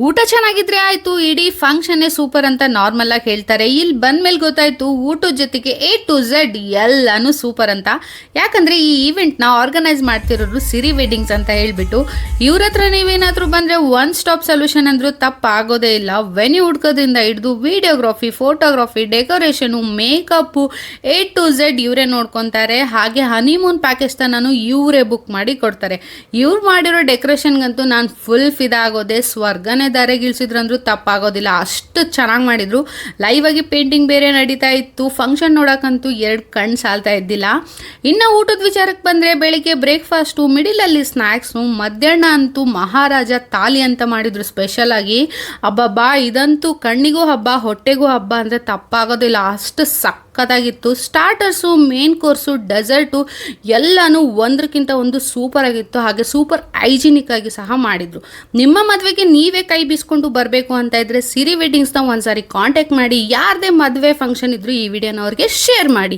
ಊಟ ಚೆನ್ನಾಗಿದ್ರೆ ಆಯ್ತು, ಇಡೀ ಫಂಕ್ಷನ್ನೇ ಸೂಪರ್ ಅಂತ ನಾರ್ಮಲ್ ಆಗಿ ಹೇಳ್ತಾರೆ. ಇಲ್ಲಿ ಬಂದ್ಮೇಲೆ ಗೊತ್ತಾಯ್ತು ಊಟದ ಜೊತೆಗೆ A to Z ಎಲ್ಲಾನು ಸೂಪರ್ ಅಂತ. ಯಾಕಂದ್ರೆ ಈ ಈವೆಂಟ್ನ ಆರ್ಗನೈಸ್ ಮಾಡ್ತಿರೋರು ಸಿರಿ ವೆಡ್ಡಿಂಗ್ಸ್ ಅಂತ ಹೇಳ್ಬಿಟ್ಟು ಇವ್ರ ಹತ್ರ ನೀವೇನಾದ್ರೂ ಬಂದ್ರೆ ಒನ್ ಸ್ಟಾಪ್ ಸೊಲ್ಯೂಷನ್ ಅಂದ್ರೂ ತಪ್ಪಾಗೋದೇ ಇಲ್ಲ. ವೆನ್ಯೂ ಹುಡ್ಕೋದ್ರಿಂದ ಹಿಡಿದು videography, photography, decoration, makeup A to Z ಇವರೇ ನೋಡ್ಕೊತಾರೆ. ಹಾಗೆ ಹನಿಮೂನ್ ಪ್ಯಾಕೇಜ್ನ ಇವರೇ ಬುಕ್ ಮಾಡಿ ಕೊಡ್ತಾರೆ. ಇವ್ರು ಮಾಡಿರೋ ಡೆಕೋರೇಷನ್ಗಂತೂ ನಾನು ಫುಲ್ ಫಿದಾ ಆಗೋದೆ. ಸ್ವರ್ಗನೇ ದಾರೆಗಿಳಿಸಿದ್ರಂದ್ರೂ ತಪ್ಪಾಗೋದಿಲ್ಲ, ಅಷ್ಟು ಚೆನ್ನಾಗಿ ಮಾಡಿದ್ರು. ಲೈವ್ ಆಗಿ ಪೇಂಟಿಂಗ್ ಬೇರೆ ನಡೀತಾ ಇತ್ತು. ಫಂಕ್ಷನ್ ನೋಡೋಕ್ಕಂತೂ ಎರಡು ಕಣ್ಣು ಸಾಲ್ತಾ ಇದ್ದಿಲ್ಲ. ಇನ್ನು ಊಟದ ವಿಚಾರಕ್ಕೆ ಬಂದರೆ ಬೆಳಿಗ್ಗೆ ಬ್ರೇಕ್ಫಾಸ್ಟು, ಮಿಡಿಲಲ್ಲಿ ಸ್ನ್ಯಾಕ್ಸು, ಮಧ್ಯಾಹ್ನ ಅಂತೂ ಮಹಾರಾಜ ತಾಲಿ ಅಂತ ಮಾಡಿದ್ರು ಸ್ಪೆಷಲ್ ಆಗಿ. ಅಬ್ಬಬ್ಬಾ, ಇದಂತೂ ಕಣ್ಣಿಗೂ ಹಬ್ಬ ಹೊಟ್ಟೆಗೂ ಹಬ್ಬ ಅಂದರೆ ತಪ್ಪಾಗೋದಿಲ್ಲ, ಅಷ್ಟು ಸಕ್ಕತ್ತಾಗಿತ್ತು. ಸ್ಟಾರ್ಟರ್ಸು, ಮೇನ್ ಕೋರ್ಸು, ಡೆಸರ್ಟು ಎಲ್ಲನೂ ಒಂದಕ್ಕಿಂತ ಒಂದು ಸೂಪರ್ ಆಗಿತ್ತು. ಹಾಗೆ ಸೂಪರ್ ಹೈಜಿನಿಕ್ ಆಗಿ ಸಹ ಮಾಡಿದ್ರು. ನಿಮ್ಮ ಮದುವೆಗೆ ನೀವೇ ಕೈ ಬೀಸ್ಕೊಂಡು ಬರಬೇಕು ಅಂತ ಇದ್ರೆ ಸಿರಿ ವೆಡ್ಡಿಂಗ್ಸ್ನ ಒಂದ್ಸಾರಿ ಕಾಂಟ್ಯಾಕ್ಟ್ ಮಾಡಿ. ಯಾರದೇ ಮದುವೆ ಫಂಕ್ಷನ್ ಇದ್ರು ಈ ವಿಡಿಯೋನ ಅವ್ರಿಗೆ ಶೇರ್ ಮಾಡಿ.